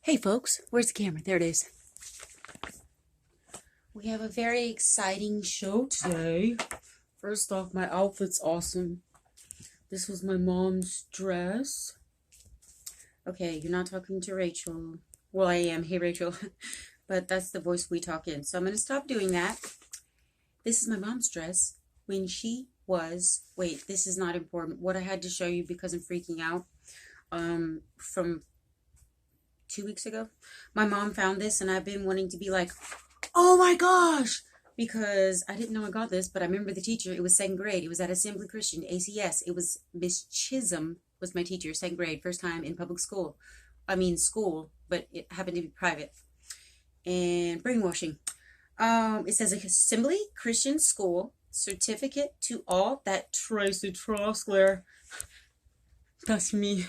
Hey folks, where's the camera? There it is. We have a very exciting show today. First off, my outfit's awesome. This was my mom's dress. Okay, you're not talking to Rachel. Well, I am. Hey, Rachel. But that's the voice we talk in. So I'm going to stop doing that. This is my mom's dress when she was... Wait, this is not important. What I had to show you because I'm freaking out. From 2 weeks ago, my mom found this and I've been wanting to be like, oh my gosh, because I didn't know I got this, but I remember the teacher. It was second grade. It was at Assembly Christian, ACS. It was Miss Chisholm was my teacher, second grade, first time in public school. School, but it happened to be private. And brainwashing. It says Assembly Christian School certificate to all that Tracy Trosclair, that's me,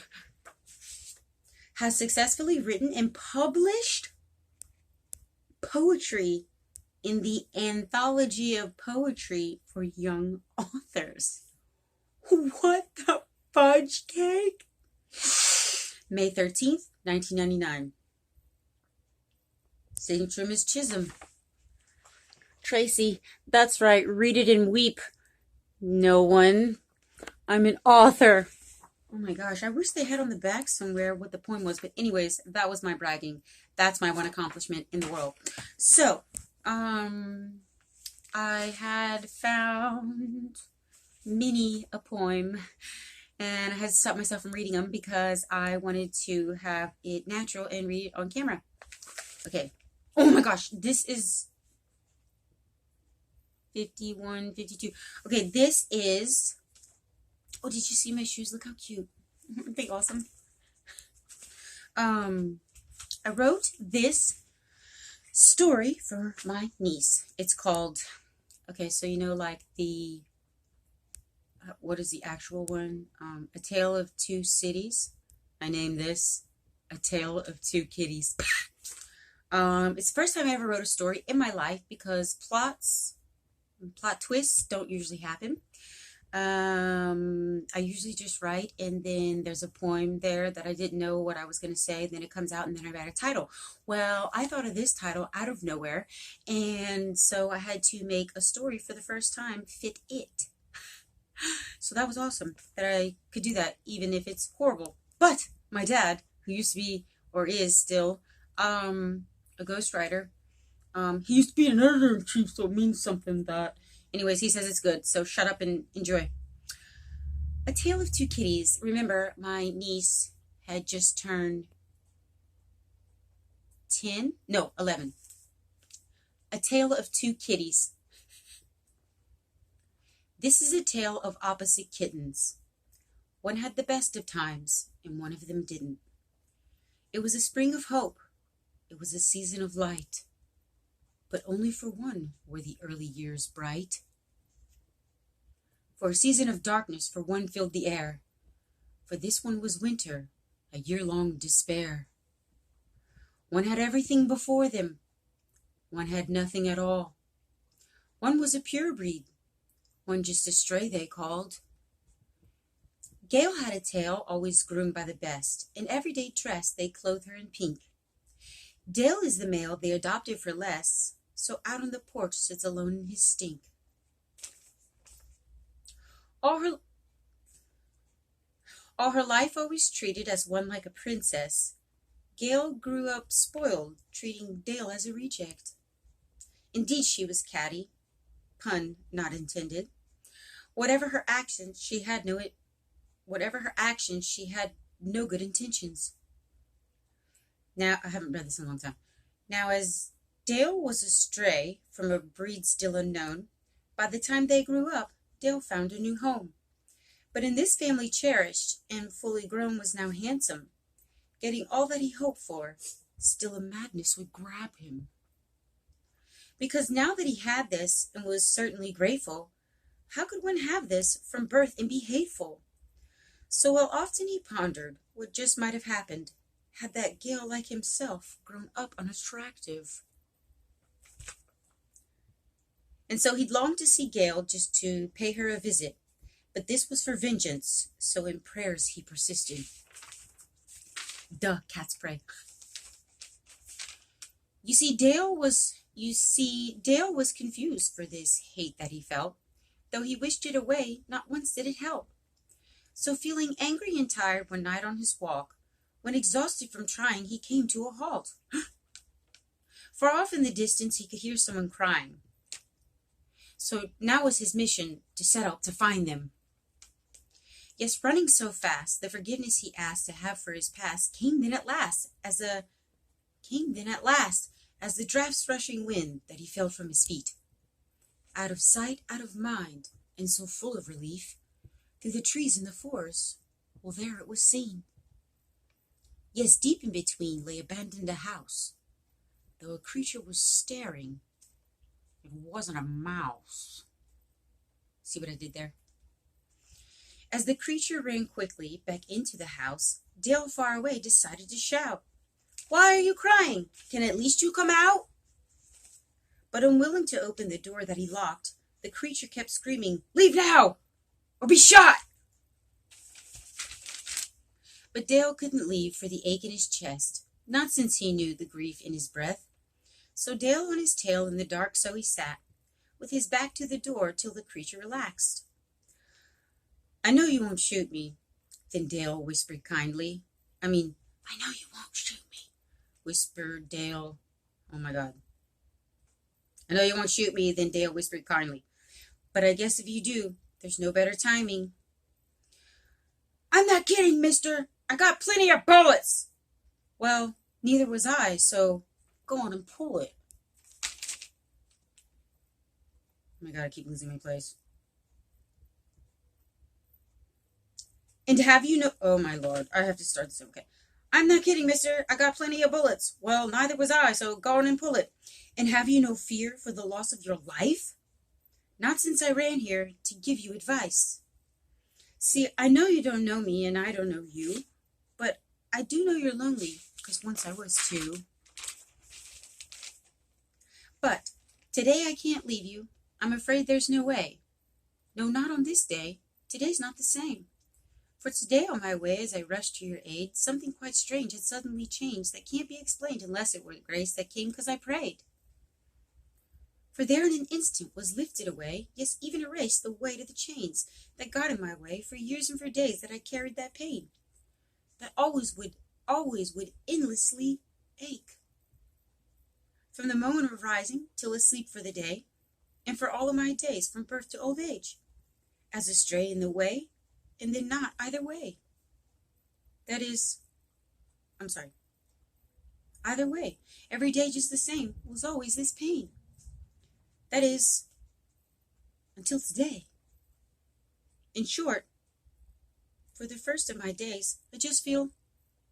has successfully written and published poetry in the Anthology of Poetry for Young Authors. What the fudge cake? May 13th, 1999. Signature Miss Chisholm. Tracy, that's right. Read it and weep. No one. I'm an author. Oh my gosh, I wish they had on the back somewhere what the poem was. But anyways, that was my bragging. That's my one accomplishment in the world. So, I had found many a poem. And I had to stop myself from reading them because I wanted to have it natural and read it on camera. Okay. Oh my gosh, this is 51, 52. Okay, this is... Oh, did you see my shoes? Look how cute. Aren't they awesome? I wrote this story for my niece. It's called, okay, so you know, like the, what is the actual one? A Tale of Two Cities. I named this A Tale of Two Kitties. It's the first time I ever wrote a story in my life because plot twists don't usually happen. I usually just write and then there's a poem there that I didn't know what I was going to say. Then it comes out and then I write a title. Well, I thought of this title out of nowhere. And so I had to make a story for the first time fit it. So that was awesome that I could do that, even if it's horrible. But my dad, who used to be, or is still, a ghostwriter, he used to be an editor-in-chief, so it means something that... Anyways, he says it's good, so shut up and enjoy. A Tale of Two Kitties. Remember, my niece had just turned 10? No, 11. A Tale of Two Kitties. This is a tale of opposite kittens. One had the best of times, and one of them didn't. It was a spring of hope. It was a season of light. But only for one were the early years bright. For a season of darkness for one filled the air. For this one was winter, a year-long despair. One had everything before them. One had nothing at all. One was a pure breed. One just a stray they called. Gail had a tail always groomed by the best. In everyday dress they clothe her in pink. Dale is the male they adopted for less, so out on the porch sits alone in his stink. All her life always treated as one like a princess, Gail grew up spoiled, treating Dale as a reject. Indeed, she was catty, pun not intended. Whatever her actions, she had no good intentions. Now, I haven't read this in a long time. Now, as Dale was a stray from a breed still unknown, by the time they grew up, Dale found a new home. But in this family cherished and fully grown was now handsome, getting all that he hoped for, still a madness would grab him. Because now that he had this and was certainly grateful, how could one have this from birth and be hateful? So while often he pondered what just might have happened had that Gail like himself grown up unattractive. And so he'd longed to see Gail just to pay her a visit, but this was for vengeance, so in prayers he persisted. Duh, cats pray. Dale was confused for this hate that he felt. Though he wished it away, not once did it help. So feeling angry and tired one night on his walk, when exhausted from trying, he came to a halt. Far off in the distance he could hear someone crying. So now was his mission to set out to find them. Yes, running so fast, the forgiveness he asked to have for his past came then at last, as the draft's rushing wind that he felt from his feet. Out of sight, out of mind, and so full of relief, through the trees in the forest, well, there it was seen. Yes, deep in between lay abandoned a house, though a creature was staring. It wasn't a mouse. See what I did there? As the creature ran quickly back into the house, Dale far away decided to shout, "Why are you crying? Can at least you come out?" But unwilling to open the door that he locked, the creature kept screaming, "Leave now, or be shot!" But Dale couldn't leave for the ache in his chest, not since he knew the grief in his breath. So Dale on his tail in the dark so he sat, with his back to the door till the creature relaxed. "I know you won't shoot me," then Dale whispered kindly. I know you won't shoot me, whispered Dale. Oh my God. "I know you won't shoot me," then Dale whispered kindly. "But I guess if you do, there's no better timing." "I'm not kidding, mister. I got plenty of bullets." "Well, neither was I, so go on and pull it." Oh my God, I keep losing my place. "And have you no..." Oh my Lord, I have to start this. Okay. "I'm not kidding, mister. I got plenty of bullets." "Well, neither was I, so go on and pull it." "And have you no fear for the loss of your life?" "Not since I ran here to give you advice. See, I know you don't know me and I don't know you, but I do know you're lonely, because once I was too. But today I can't leave you. I'm afraid there's no way. No, not on this day. Today's not the same. For today on my way as I rushed to your aid, something quite strange had suddenly changed that can't be explained unless it were the grace that came because I prayed. For there in an instant was lifted away, yes, even erased, the weight of the chains that got in my way for years and for days that I carried that pain, that always would endlessly ache. From the moment of rising till asleep for the day, and for all of my days from birth to old age, as a stray in the way, and then not either way. Either way, every day just the same, was always this pain. That is, until today. In short, for the first of my days, I just feel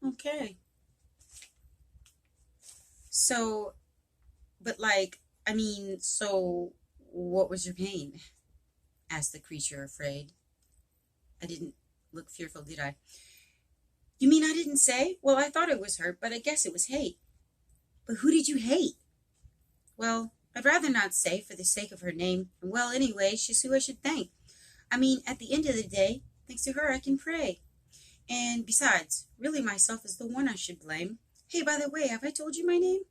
okay. So what was your pain?" asked the creature, afraid. I didn't look fearful, did I? "You mean I didn't say? Well, I thought it was hurt, but I guess it was hate." "But who did you hate?" "Well, I'd rather not say for the sake of her name, and well, anyway, she's who I should thank. At the end of the day, thanks to her I can pray. And besides, really myself is the one I should blame. Hey, by the way, have I told you my name?"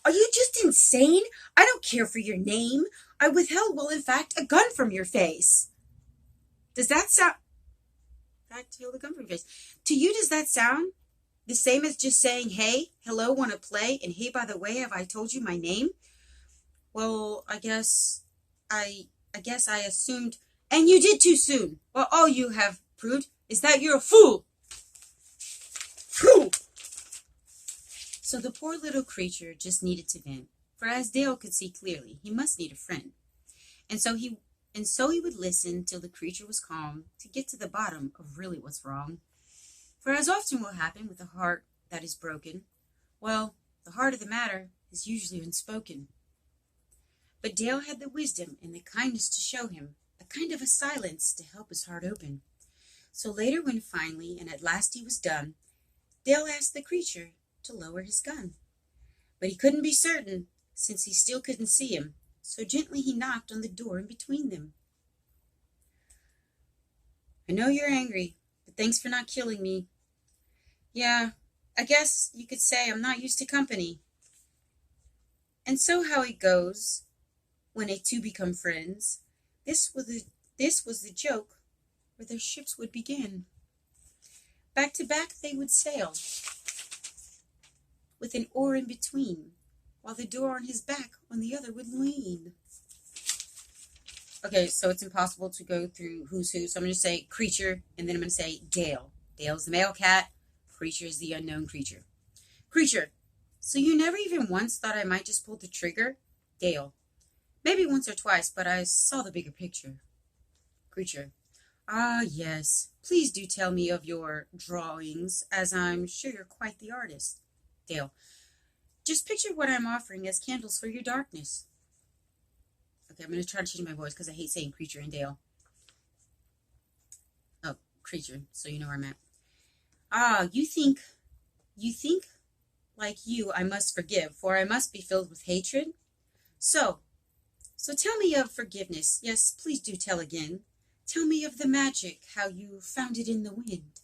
"Are you just insane? I don't care for your name. I withheld, well, in fact, a gun from your face." Does that sound... Withheld a gun from your face. To you, does that sound the same as just saying, "Hey, hello, want to play? And hey, by the way, have I told you my name?" "Well, I guess I assumed..." "And you did too soon. Well, all you have proved is that you're a fool." Fool! So the poor little creature just needed to vent, for as Dale could see clearly, he must need a friend. And so he would listen till the creature was calm to get to the bottom of really what's wrong. For as often will happen with a heart that is broken, well, the heart of the matter is usually unspoken. But Dale had the wisdom and the kindness to show him a kind of a silence to help his heart open. So later, when finally and at last he was done, Dale asked the creature to lower his gun. But he couldn't be certain, since he still couldn't see him, so gently he knocked on the door in between them. "I know you're angry, but thanks for not killing me. Yeah, I guess you could say I'm not used to company. And so how it goes when a two become friends. This was the joke where their ships would begin. Back to back they would sail, with an oar in between, while the door on his back on the other would lean. Okay, so it's impossible to go through who's who, so I'm going to say creature, and then I'm going to say Dale. Dale's the male cat, creature is the unknown creature. Creature, so you never even once thought I might just pull the trigger? Dale, maybe once or twice, but I saw the bigger picture. Creature, ah yes, please do tell me of your drawings, as I'm sure you're quite the artist. Dale, just picture what I'm offering as candles for your darkness. Okay, I'm going to try to change my voice because I hate saying creature and Dale. Oh, creature, so you know where I'm at. Ah, you think like you I must forgive, for I must be filled with hatred? So tell me of forgiveness. Yes, please do tell again. Tell me of the magic, how you found it in the wind.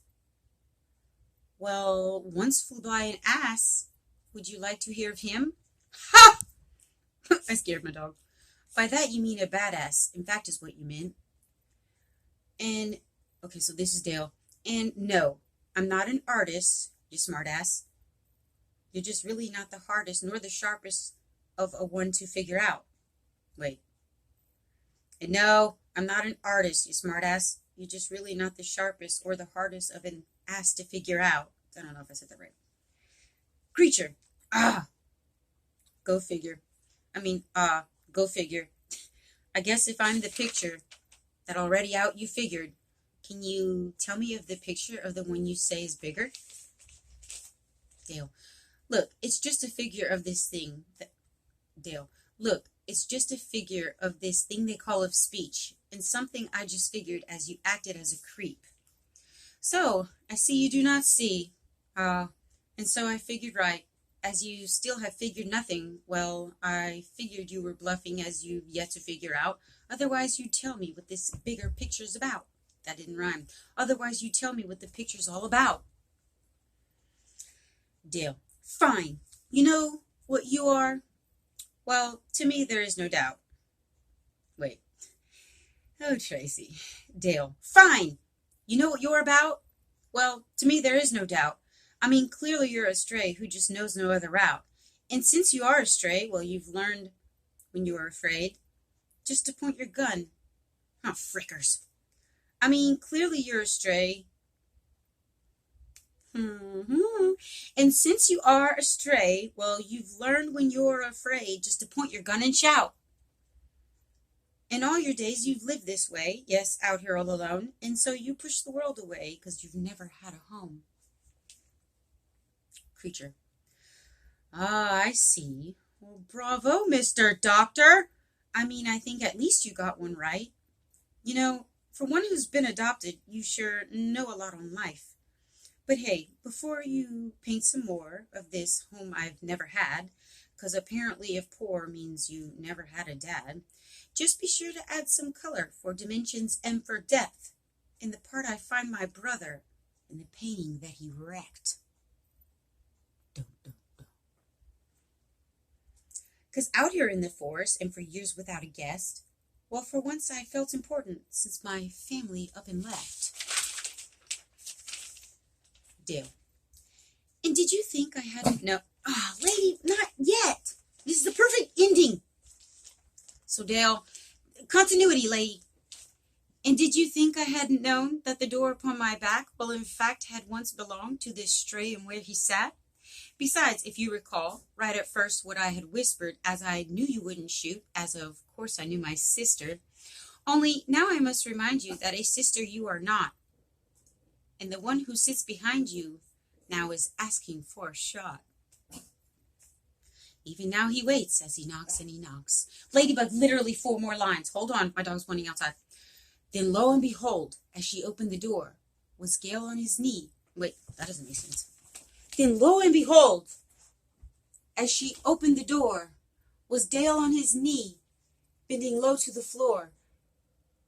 Well, once flew by an ass. Would you like to hear of him? Ha! I scared my dog. By that you mean a badass, in fact is what you meant. And, okay, so this is Dale. And no, I'm not an artist, you smartass. You're just really not the hardest nor the sharpest of a one to figure out. Wait. And no, I'm not an artist, you smartass. You're just really not the sharpest or the hardest of an ass to figure out. I don't know if I said that right. Creature. Ah. Go figure. Go figure. I guess if I'm the picture that already out you figured, can you tell me of the picture of the one you say is bigger? Dale. Look, it's just a figure of this thing. Dale. Look, it's just a figure of this thing they call of speech, and something I just figured as you acted as a creep. So, I see you do not see. And so I figured right. As you still have figured nothing, well, I figured you were bluffing as you've yet to figure out. Otherwise, you'd tell me what this bigger picture's about. That didn't rhyme. Otherwise, you'd tell me what the picture's all about. Dale. Fine. You know what you are? Well, to me, there is no doubt. Wait. Oh, Tracy. Dale. Fine. You know what you're about? Well, to me, there is no doubt. I mean, clearly you're a stray who just knows no other route. And since you are a stray, well, you've learned when you are afraid just to point your gun. Oh, frickers. I mean, clearly you're a stray. And since you are a stray, well, you've learned when you're afraid just to point your gun and shout. In all your days, you've lived this way, yes, out here all alone, and so you push the world away because you've never had a home. Creature. Ah, I see. Well, bravo, Mr. Doctor. I mean, I think at least you got one right. You know, for one who's been adopted, you sure know a lot on life. But hey, before you paint some more of this home I've never had, because apparently if poor means you never had a dad, just be sure to add some color for dimensions and for depth in the part I find my brother in the painting that he wrecked. Because out here in the forest and for years without a guest, well, for once I felt important since my family up and left. Dale. And did you think I hadn't known? Ah, lady, not yet. This is the perfect ending. So Dale, continuity, lady. And did you think I hadn't known that the door upon my back, well, in fact, had once belonged to this stray and where he sat? Besides, if you recall, right at first what I had whispered, as I knew you wouldn't shoot, as of course I knew my sister, only now I must remind you that a sister you are not. And the one who sits behind you now is asking for a shot. Even now he waits as he knocks and he knocks. Ladybug, literally 4 more lines. Hold on, my dog's pointing outside. Then lo and behold, as she opened the door, was Gale on his knee. Wait, that doesn't make sense. Then lo and behold, as she opened the door, was Dale on his knee, bending low to the floor.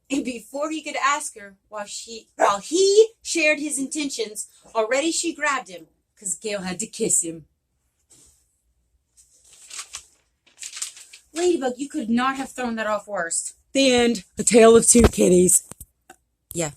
And before he could ask her, while he shared his intentions, already she grabbed him, because Gale had to kiss him. Ladybug, you could not have thrown that off worse. The end. A Tale of Two Kitties. Yeah.